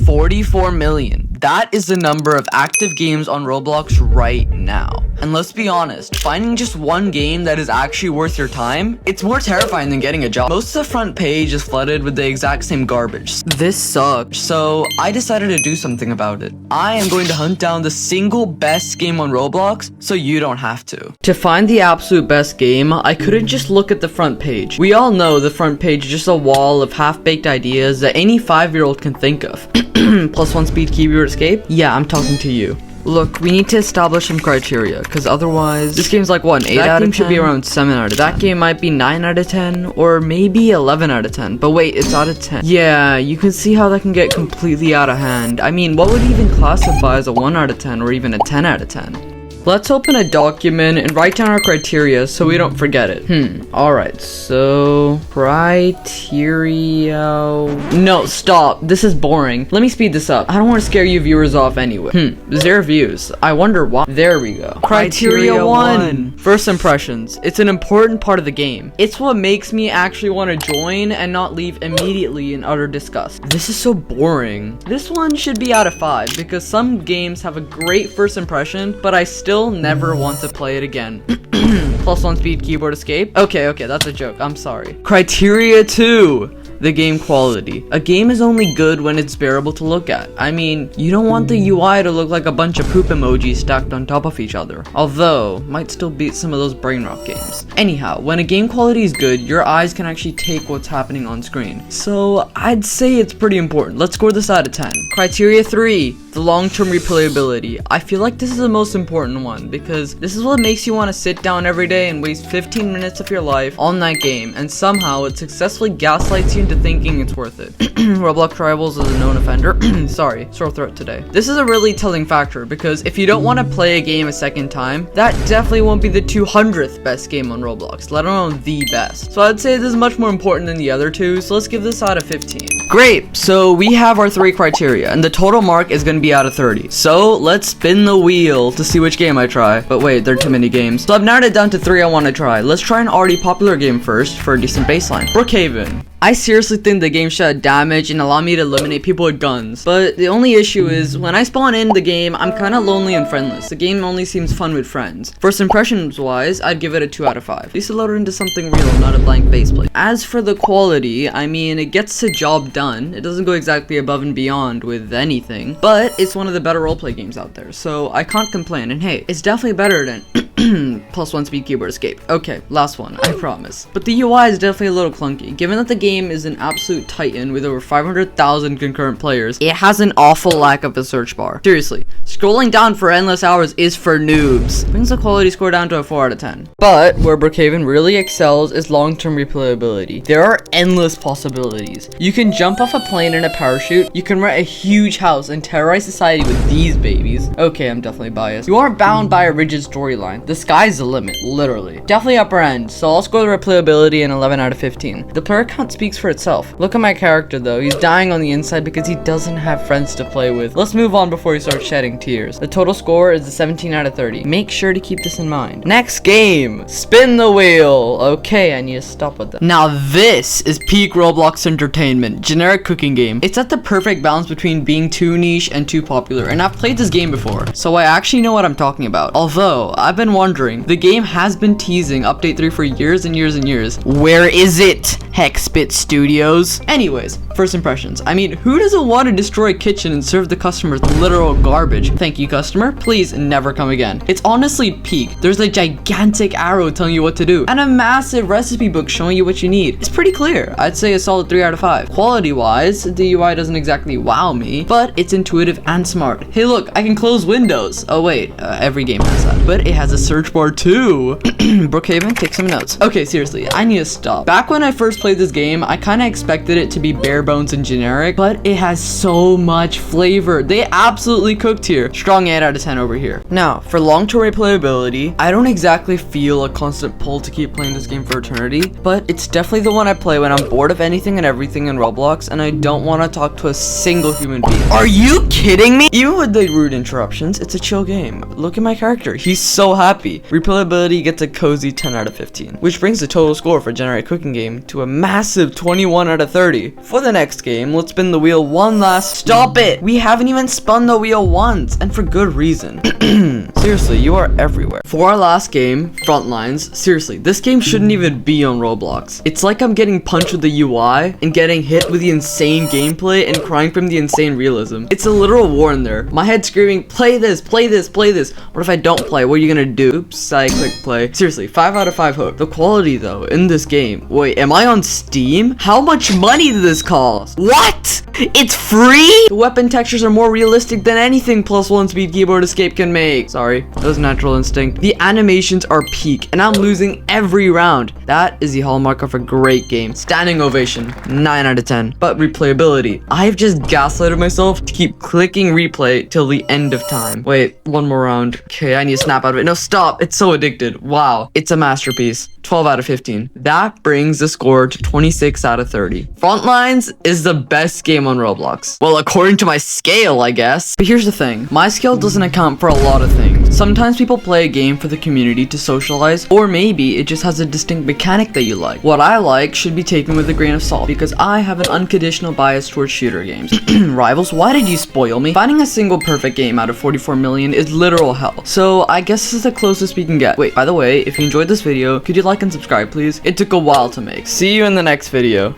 44 million. That is the number of active games on Roblox right now. And let's be honest, finding just one game that is actually worth your time, it's more terrifying than getting a job. Most of the front page is flooded with the exact same garbage. This sucks, so I decided to do something about it. I am going to hunt down the single best game on Roblox, so you don't have to. To find the absolute best game, I couldn't just look at the front page. We all know the front page is just a wall of half-baked ideas that any 5-year-old can think of. +1 speed keyboard escape? Yeah, I'm talking to you. Look, we need to establish some criteria, because otherwise, this game's like what, 8 out of 10? That game should be around 7 out of 10. That game might be 9 out of 10, or maybe 11 out of 10. But wait, it's out of 10. Yeah, you can see how that can get completely out of hand. I mean, what would even classify as a 1 out of 10, or even a 10 out of 10? Let's open a document and write down our criteria so we don't forget it. Alright, so criteria. No, stop. This is boring. Let me speed this up. I don't want to scare you viewers off anyway. 0 views. I wonder why. There we go. Criteria 1. First impressions. It's an important part of the game. It's what makes me actually want to join and not leave immediately in utter disgust. This is so boring. This one should be out of 5 because some games have a great first impression, but I still never want to play it again. +1 speed keyboard escape. Okay, that's a joke. I'm sorry. Criteria 2. The game quality. A game is only good when it's bearable to look at. I mean, you don't want the UI to look like a bunch of poop emojis stacked on top of each other. Although, might still beat some of those brain rot games. Anyhow, when a game quality is good, your eyes can actually take what's happening on screen. So, I'd say it's pretty important. Let's score this out of 10. Criteria 3. The long-term replayability. I feel like this is the most important one because this is what makes you want to sit down every day and waste 15 minutes of your life on that game, and somehow it successfully gaslights you into thinking it's worth it. Roblox Rivals is a known offender. Sorry, sore throat today. This is a really telling factor because if you don't want to play a game a second time, that definitely won't be the 200th best game on Roblox, let alone the best. So I'd say this is much more important than the other two, so let's give this out of 15. Great, so we have our 3 criteria, and the total mark is going to be out of 30. So let's spin the wheel to see which game I try. But wait, there are too many games. So I've narrowed it down to 3 I want to try. Let's try an already popular game first for a decent baseline. Brookhaven. I seriously think the game should damage and allow me to eliminate people with guns. But the only issue is, when I spawn in the game, I'm kinda lonely and friendless. The game only seems fun with friends. First impressions wise, I'd give it a 2 out of 5. At least it loaded into something real, not a blank faceplate. As for the quality, I mean, it gets the job done. It doesn't go exactly above and beyond with anything, but it's one of the better roleplay games out there, so I can't complain. And hey, it's definitely better than +1 speed keyboard escape. Okay, last one, I promise. But the UI is definitely a little clunky. Given that the game is an absolute titan with over 500,000 concurrent players, it has an awful lack of a search bar. Seriously, scrolling down for endless hours is for noobs. Brings the quality score down to a 4 out of 10. But where Brookhaven really excels is long-term replayability. There are endless possibilities. You can jump off a plane in a parachute, you can rent a huge house and terrorize society with these babies. Okay, I'm definitely biased. You aren't bound by a rigid storyline. The sky's the limit, literally. Definitely upper end, so I'll score the replayability an 11 out of 15. The player count speaks for itself. Look at my character though, he's dying on the inside because he doesn't have friends to play with. Let's move on before he starts shedding tears. The total score is a 17 out of 30. Make sure to keep this in mind. Next game, spin the wheel. Okay, I need to stop with that. Now this is peak Roblox entertainment, generic cooking game. It's at the perfect balance between being too niche and too popular, and I've played this game before, so I actually know what I'm talking about. Although, I've been wondering, the game has been teasing update 3 for years and years and years. Where is it, Hexbit Studios? Anyways, first impressions. I mean, who doesn't want to destroy a kitchen and serve the customers literal garbage? Thank you, customer. Please never come again. It's honestly peak. There's a gigantic arrow telling you what to do, and a massive recipe book showing you what you need. It's pretty clear. I'd say a solid 3 out of 5. Quality-wise, the UI doesn't exactly wow me, but it's intuitive and smart. Hey look, I can close windows. Oh wait, every game has that. But it has a search bar too. Brookhaven, take some notes. Okay, seriously, I need to stop. Back when I first played this game, I kind of expected it to be bare bones and generic, but it has so much flavor. They absolutely cooked here. Strong 8 out of 10 over here. Now, for long-term replayability, I don't exactly feel a constant pull to keep playing this game for eternity, but it's definitely the one I play when I'm bored of anything and everything in Roblox and I don't want to talk to a single human being. Are you kidding me? Even with the rude interruptions, it's a chill game. Look at my character. He's so happy. happy. Replayability gets a cozy 10 out of 15, which brings the total score for Generate Cooking Game to a massive 21 out of 30. For the next game, let's spin the wheel one last. Stop it! We haven't even spun the wheel once, and for good reason. Seriously, you are everywhere. For our last game, Frontlines, seriously, this game shouldn't even be on Roblox. It's like I'm getting punched with the UI and getting hit with the insane gameplay and crying from the insane realism. It's a literal war in there. My head screaming, play this, play this, play this. What if I don't play? What are you gonna do? Oops, I clicked play. Seriously, 5 out of 5 hook. The quality though, in this game. Wait, am I on Steam? How much money did this cost? What? It's free? The weapon textures are more realistic than anything +1 speed keyboard escape can make. Sorry, that was natural instinct. The animations are peak, and I'm losing every round. That is the hallmark of a great game. Standing ovation, 9 out of 10. But replayability, I've just gaslighted myself to keep clicking replay till the end of time. Wait, one more round. Okay, I need to snap out of it. No, stop. It's so addicted. Wow, it's a masterpiece. 12 out of 15. That brings the score to 26 out of 30. Frontlines is the best game on Roblox. Well, according to my scale, I guess. But here's the thing. My scale doesn't account for a lot of things. Sometimes people play a game for the community to socialize, or maybe it just has a distinct mechanic that you like. What I like should be taken with a grain of salt, because I have an unconditional bias towards shooter games. Rivals, why did you spoil me? Finding a single perfect game out of 44 million is literal hell. So I guess this is the closest we can get. Wait, by the way, if you enjoyed this video, could you like and subscribe, please? It took a while to make. See you in the next video.